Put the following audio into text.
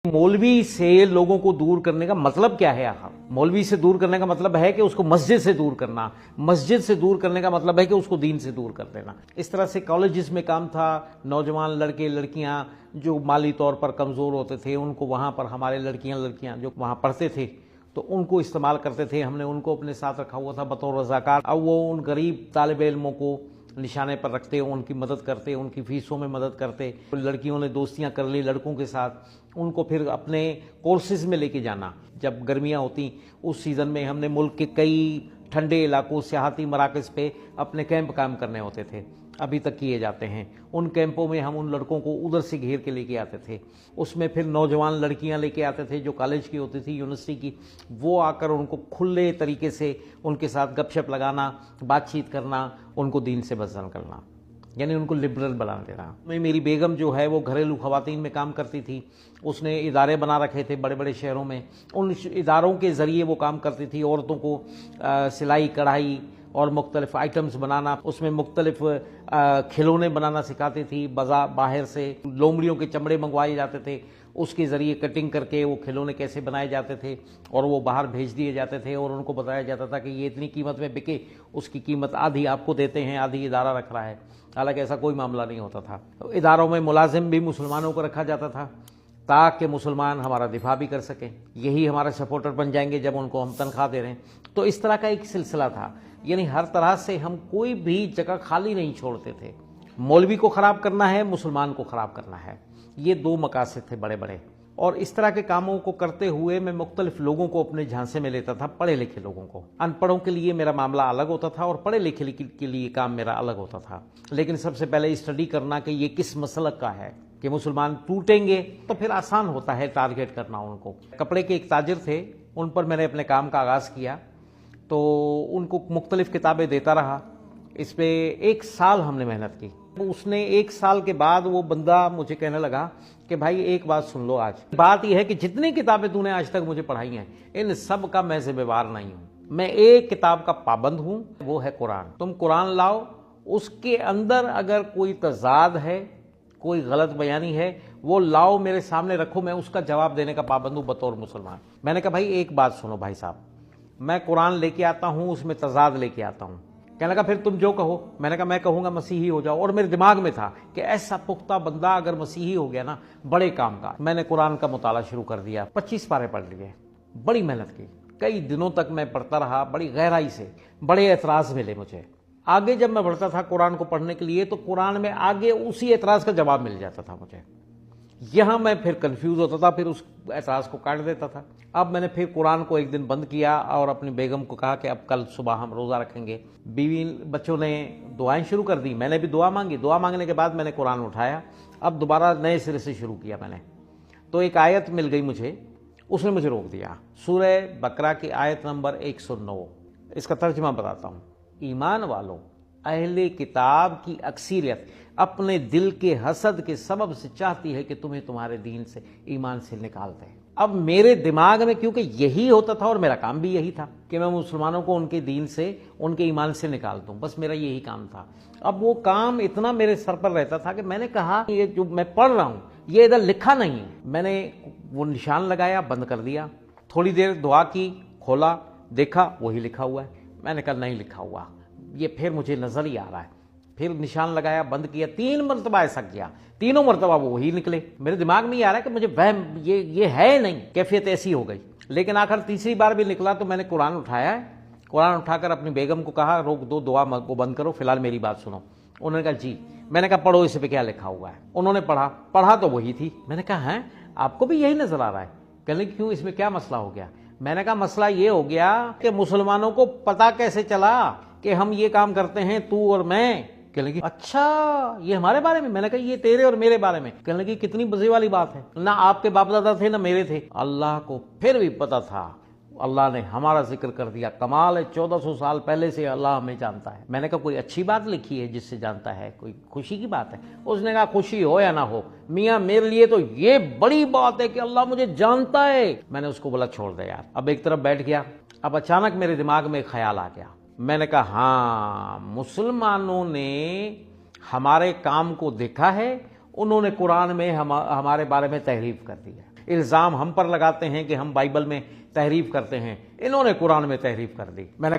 मौलवी से लोगों को दूर करने का मतलब क्या है आखिर? मौलवी से दूर करने का मतलब है कि उसको मस्जिद से दूर करना, मस्जिद से दूर करने का मतलब है कि उसको दीन से दूर कर देना। इस तरह से कॉलेजेस में काम था, नौजवान लड़के लड़कियां जो माली तौर पर कमज़ोर होते थे उनको वहाँ पर हमारे लड़कियां जो वहाँ पढ़ते थे तो उनको इस्तेमाल करते थे। हमने उनको अपने साथ रखा हुआ था बतौर रज़ाकार। अब वो उन गरीब तालिब इल्मों को निशाने पर रखते, उनकी मदद करते, उनकी फीसों में मदद करते। लड़कियों ने दोस्तियां कर ली लड़कों के साथ, उनको फिर अपने कोर्सेज में लेके जाना। जब गर्मियां होती उस सीज़न में हमने मुल्क के कई ठंडे इलाकों सियाहती मराकज़ पे अपने कैंप काम करने होते थे, अभी तक किए जाते हैं। उन कैंपों में हम उन लड़कों को उधर से घेर के लेके आते थे। उसमें फिर नौजवान लड़कियां लेके आते थे जो कॉलेज की होती थी, यूनिवर्सिटी की। वो आकर उनको खुले तरीके से उनके साथ गपशप लगाना, बातचीत करना, उनको दीन से बज़न करना, यानी उनको लिबरल बना देना। मेरी बेगम जो है वो घरेलू ख़वातीन में काम करती थी। उसने इदारे बना रखे थे बड़े बड़े शहरों में। उन इदारों के ज़रिए वो काम करती थी। औरतों को सिलाई कढ़ाई और मुख्तलिफ आइटम्स बनाना, उसमें मुख्तलिफ खिलौने बनाना सिखाती थी। बाहर से लोमड़ियों के चमड़े मंगवाए जाते थे, उसके ज़रिए कटिंग करके वो खिलौने कैसे बनाए जाते थे और वो बाहर भेज दिए जाते थे और उनको बताया जाता था कि ये इतनी कीमत में बिके, उसकी कीमत आधी आपको देते हैं, आधी इदारा रख रहा है। हालांकि ऐसा कोई मामला नहीं होता था। इदारों में मुलाजिम भी मुसलमानों को रखा जाता था ताकि मुसलमान हमारा दिफा भी कर सकें। यही हमारा सपोर्टर बन जाएंगे जब उनको हम तनख्वाह दे रहे हैं। तो इस तरह का एक सिलसिला था, यानी हर तरह से हम कोई भी जगह खाली नहीं छोड़ते थे। मौलवी को ख़राब करना है, मुसलमान को ख़राब करना है, ये दो मकासद थे बड़े बड़े। और इस तरह के कामों को करते हुए मैं मुख्तलिफ लोगों को अपने झांसे में लेता था, पढ़े लिखे लोगों को। अनपढ़ों के लिए मेरा मामला अलग होता था और पढ़े लिखे के लिए काम मेरा अलग होता था। लेकिन सबसे पहले स्टडी करना कि ये किस मसलक का है, कि मुसलमान टूटेंगे तो फिर आसान होता है टारगेट करना उनको। कपड़े के एक ताजिर थे, उन पर मैंने अपने काम का आगाज़ किया, तो उनको मुख्तलिफ किताबें देता रहा। इस पे 1 साल हमने मेहनत की। उसने 1 साल के बाद वो बंदा मुझे कहने लगा कि भाई एक बात सुन लो, आज बात यह है कि जितनी किताबें तूने आज तक मुझे पढ़ाई हैं इन सब का मैं जिम्मेवार नहीं हूँ। मैं एक किताब का पाबंद हूँ, वो है कुरान। तुम कुरान लाओ, उसके अंदर अगर कोई तजाद है, कोई गलत बयानी है, वो लाओ मेरे सामने रखो, मैं उसका जवाब देने का पाबंद हूँ बतौर मुसलमान। मैंने कहा भाई एक बात सुनो भाई साहब, मैं कुरान लेके आता हूँ, उसमें तजाद लेके आता हूँ। कहने लगा फिर तुम जो कहो। मैंने कहा मैं कहूँगा मसीही हो जाओ। और मेरे दिमाग में था कि ऐसा पुख्ता बंदा अगर मसीही हो गया ना, बड़े काम का। मैंने कुरान का मुताला शुरू कर दिया, 25 पारे पढ़ लिए, बड़ी मेहनत की, कई दिनों तक मैं पढ़ता रहा, बड़ी गहराई से। बड़े एतराज़ मिले मुझे। आगे जब मैं बढ़ता था कुरान को पढ़ने के लिए तो कुरान में आगे उसी एतराज़ का जवाब मिल जाता था मुझे। यहाँ मैं फिर कंफ्यूज होता था, फिर उस एतराज़ को काट देता था। अब मैंने फिर कुरान को एक दिन बंद किया और अपनी बेगम को कहा कि अब कल सुबह हम रोज़ा रखेंगे। बीवी बच्चों ने दुआएं शुरू कर दी, मैंने भी दुआ मांगी। दुआ मांगने के बाद मैंने कुरान उठाया, अब दोबारा नए सिरे से शुरू किया मैंने। तो एक आयत मिल गई मुझे, उसने मुझे रोक दिया। सूरह बकरा की आयत नंबर 109। इसका तर्जुमा बताता हूँ। ईमान वालों, अहले किताब की अक्सरियत अपने दिल के हसद के सबब से चाहती है कि तुम्हें तुम्हारे दीन से, ईमान से निकाल दें। अब मेरे दिमाग में क्योंकि यही होता था और मेरा काम भी यही था कि मैं मुसलमानों को उनके दीन से, उनके ईमान से निकाल दूं, बस मेरा यही काम था। अब वो काम इतना मेरे सर पर रहता था कि मैंने कहा ये जो मैं पढ़ रहा हूँ ये इधर लिखा नहीं है। मैंने वो निशान लगाया, बंद कर दिया। थोड़ी देर दुआ की, खोला, देखा वही लिखा हुआ है। मैंने कहा नहीं लिखा हुआ, ये फिर मुझे नजर ही आ रहा है। फिर निशान लगाया, बंद किया, 3 मरतबा ऐसा किया, तीनों मरतबा वो वही निकले। मेरे दिमाग में ये आ रहा है कि मुझे वह ये है नहीं, कैफियत ऐसी हो गई। लेकिन आखिर तीसरी बार भी निकला तो मैंने कुरान उठाया है। कुरान उठाकर अपनी बेगम को कहा रोक दो, दुआ को बंद करो, फिलहाल मेरी बात सुनो। उन्होंने कहा जी। मैंने कहा पढ़ो इस पे क्या लिखा हुआ है। उन्होंने पढ़ा तो वही थी। मैंने कहा है आपको भी यही नजर आ रहा है? कहने क्यों, इसमें क्या मसला हो गया? मैंने कहा मसला ये हो गया कि मुसलमानों को पता कैसे चला कि हम ये काम करते हैं, तू और मैं। कहने लगी अच्छा ये हमारे बारे में? मैंने कहा ये तेरे और मेरे बारे में। कहने लगी कितनी मजे वाली बात है, ना आपके बाप दादा थे ना मेरे थे। अल्लाह को फिर भी पता था, अल्लाह ने हमारा जिक्र कर दिया। कमाल है, 1400 साल पहले से अल्लाह हमें जानता है। मैंने कहा कोई अच्छी बात लिखी है जिससे जानता है, कोई खुशी की बात है? उसने कहा खुशी हो या ना हो मियाँ, मेरे लिए तो ये बड़ी बात है कि अल्लाह मुझे जानता है। मैंने उसको बोला छोड़ दे यार। अब एक तरफ बैठ गया। अब अचानक मेरे दिमाग में एक ख्याल आ गया। मैंने कहा हाँ, मुसलमानों ने हमारे काम को देखा है, उन्होंने कुरान में हमारे बारे में तहरीफ कर दी है। الزام ہم پر لگاتے ہیں کہ ہم بائبل میں تحریف کرتے ہیں، انہوں نے قرآن میں تحریف کر دی۔ میں نے